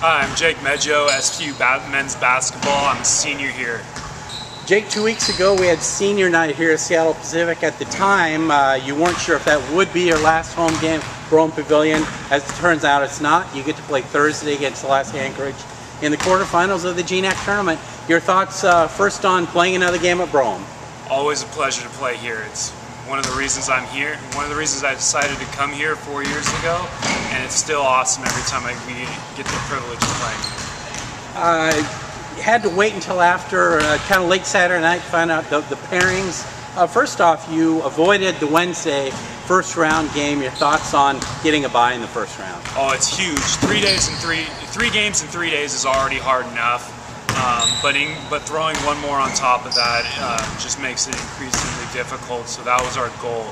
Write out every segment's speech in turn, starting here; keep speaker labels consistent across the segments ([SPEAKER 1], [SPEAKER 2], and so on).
[SPEAKER 1] Hi, I'm Jacob Medjo, SPU men's basketball. I'm a senior here.
[SPEAKER 2] Jake, 2 weeks ago we had senior night here at Seattle Pacific. At the time, you weren't sure if that would be your last home game, Brougham Pavilion. As it turns out, it's not. You get to play Thursday against Alaska Anchorage in the quarterfinals of the GNAC tournament. Your thoughts first on playing another game at Brougham?
[SPEAKER 1] Always a pleasure to play here. It's one of the reasons I'm here, one of the reasons I decided to come here 4 years ago, and it's still awesome every time we get the privilege of playing.
[SPEAKER 2] You had to wait until after kind of late Saturday night to find out the pairings. First off, you avoided the Wednesday first round game. Your thoughts on getting a bye in the first round?
[SPEAKER 1] Oh, it's huge. 3 games in 3 days is already hard enough. But throwing one more on top of that just makes it increasingly difficult. So that was our goal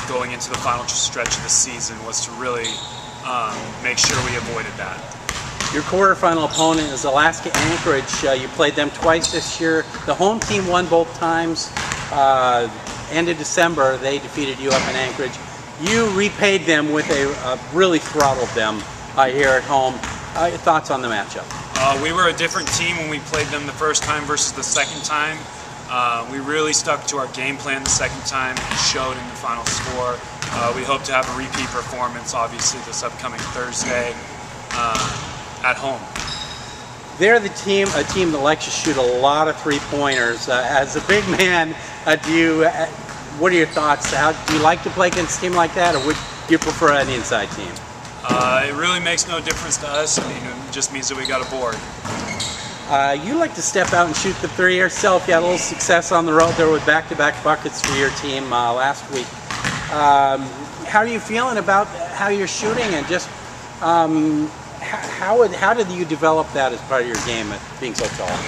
[SPEAKER 1] going into the final stretch of the season, was to really make sure we avoided that.
[SPEAKER 2] Your quarterfinal opponent is Alaska Anchorage. You played them twice this year. The home team won both times. End of December, they defeated you up in Anchorage. You repaid them with really throttled them here at home. Your thoughts on the matchup?
[SPEAKER 1] We were a different team when we played them the first time versus the second time. We really stuck to our game plan the second time. It showed in the final score. We hope to have a repeat performance, obviously, this upcoming Thursday at home.
[SPEAKER 2] They're a team that likes to shoot a lot of three-pointers. As a big man, what are your thoughts? Do you like to play against a team like that, or would you prefer an inside team?
[SPEAKER 1] It really makes no difference to us. I mean, it just means that we got a board.
[SPEAKER 2] You like to step out and shoot the three yourself. You had a little success on the road there with back-to-back buckets for your team last week. How are you feeling about how you're shooting, and just how did you develop that as part of your game, being so tall?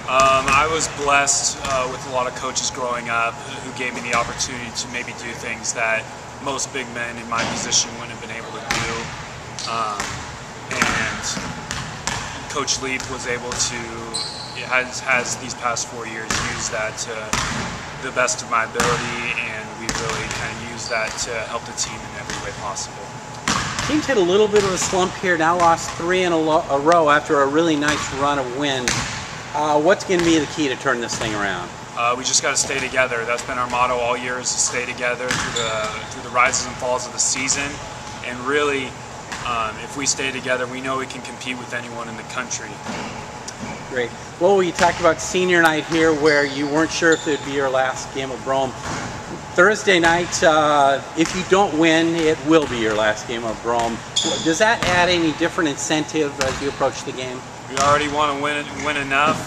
[SPEAKER 1] I was blessed with a lot of coaches growing up who gave me the opportunity to maybe do things that most big men in my position wouldn't have been able to do. And Coach Leap was able to, has these past 4 years used that to the best of my ability, and we really kind of used that to help the team in every way possible.
[SPEAKER 2] Team's hit a little bit of a slump here, now lost 3 in a row after a really nice run of wins. What's going to be the key to turn this thing around?
[SPEAKER 1] We just got to stay together. That's been our motto all year, is to stay together through the rises and falls of the season. And really, if we stay together, we know we can compete with anyone in the country.
[SPEAKER 2] Great. Well, you talked about senior night here, where you weren't sure if it would be your last game of Brougham. Thursday night, if you don't win, it will be your last game of Brougham. Does that add any different incentive as you approach the game?
[SPEAKER 1] We already want to win enough.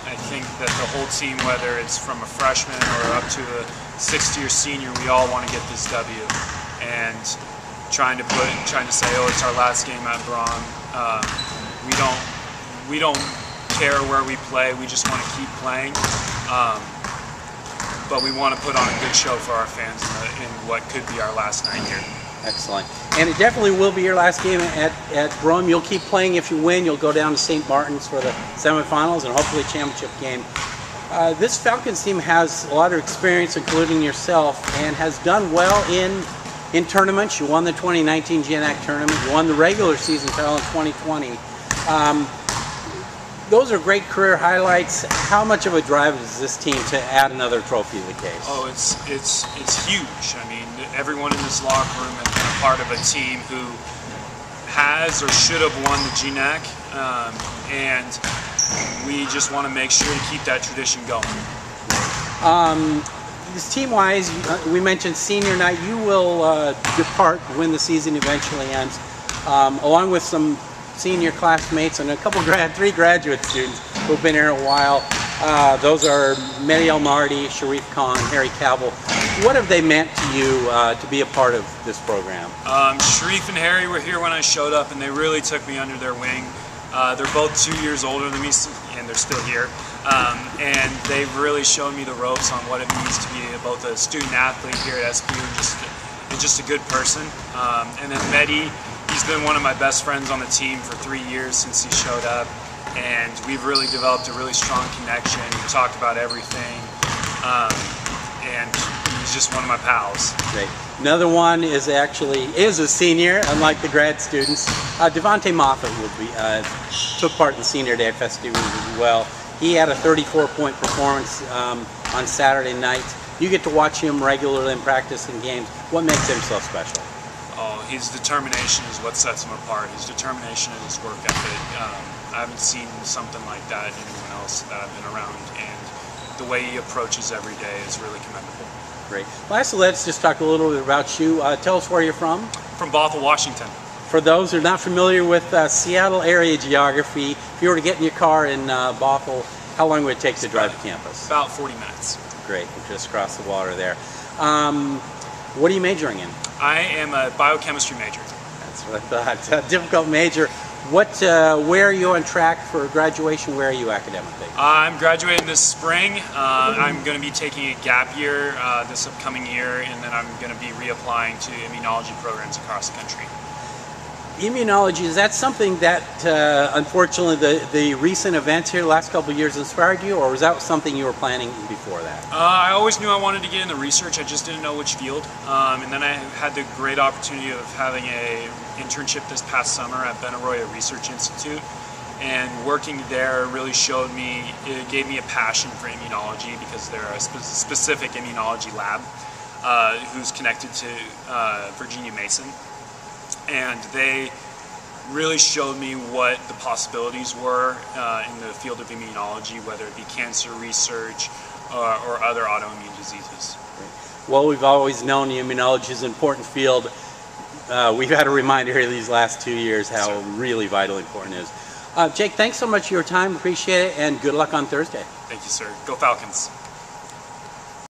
[SPEAKER 1] I think that the whole team, whether it's from a freshman or up to a 6th-year senior, we all want to get this W. And trying to say, oh, it's our last game at Brougham. We don't care where we play. We just want to keep playing. But we want to put on a good show for our fans in what could be our last night here. Excellent.
[SPEAKER 2] And it definitely will be your last game at Brougham. You'll keep playing. If you win, you'll go down to St. Martin's for the semifinals and hopefully a championship game. This Falcons team has a lot of experience, including yourself, and has done well in tournaments. You won the 2019 GNAC tournament. You won the regular season title in 2020. Those are great career highlights. How much of a drive is this team to add another trophy to the case?
[SPEAKER 1] Oh, it's huge. I mean, everyone in this locker room has been a part of a team who has or should have won the GNAC, and we just want to make sure to keep that tradition going.
[SPEAKER 2] This team-wise, we mentioned senior night. You will depart when the season eventually ends, along with some senior classmates and a couple 3 graduate students who've been here a while. Those are Mehdi El Mardi, Sharif Khan, Harry Cavill. What have they meant to you to be a part of this program?
[SPEAKER 1] Sharif and Harry were here when I showed up, and they really took me under their wing. They're both 2 years older than me, and they're still here. And they've really shown me the ropes on what it means to be both a student athlete here at SPU and just a good person. And then Mehdi, he's been one of my best friends on the team for 3 years since he showed up, and we've really developed a really strong connection. We talked about everything, and he's just one of my pals.
[SPEAKER 2] Great. Another one is a senior, unlike the grad students. Devontae Moffat took part in the senior day festivities as well. He had a 34-point performance on Saturday night. You get to watch him regularly in practice and games. What makes him so special?
[SPEAKER 1] Oh, his determination is what sets him apart. His determination and his work ethic. I haven't seen something like that in anyone else that I've been around, and the way he approaches every day is really commendable.
[SPEAKER 2] Great. Lastly, let's just talk a little bit about you. Tell us where you're from.
[SPEAKER 1] From Bothell, Washington.
[SPEAKER 2] For those who are not familiar with Seattle area geography, if you were to get in your car in Bothell, how long would it take to drive to campus?
[SPEAKER 1] About 40 minutes.
[SPEAKER 2] Great, we just crossed the water there. What are you majoring in?
[SPEAKER 1] I am a biochemistry major.
[SPEAKER 2] That's what I thought. A difficult major. Where are you on track for graduation? Where are you academically?
[SPEAKER 1] I'm graduating this spring. I'm going to be taking a gap year this upcoming year, and then I'm going to be reapplying to immunology programs across the country.
[SPEAKER 2] Immunology, is that something that unfortunately the recent events here the last couple of years inspired you, or was that something you were planning before that?
[SPEAKER 1] I always knew I wanted to get into research, I just didn't know which field. And then I had the great opportunity of having an internship this past summer at Benaroya Research Institute, and working there really it gave me a passion for immunology, because they're a specific immunology lab who's connected to Virginia Mason. And they really showed me what the possibilities were in the field of immunology, whether it be cancer research or other autoimmune diseases.
[SPEAKER 2] Well, we've always known immunology is an important field. We've had a reminder here these last 2 years how really vital important it is. Jake, thanks so much for your time. Appreciate it, and good luck on Thursday.
[SPEAKER 1] Thank you, sir. Go Falcons.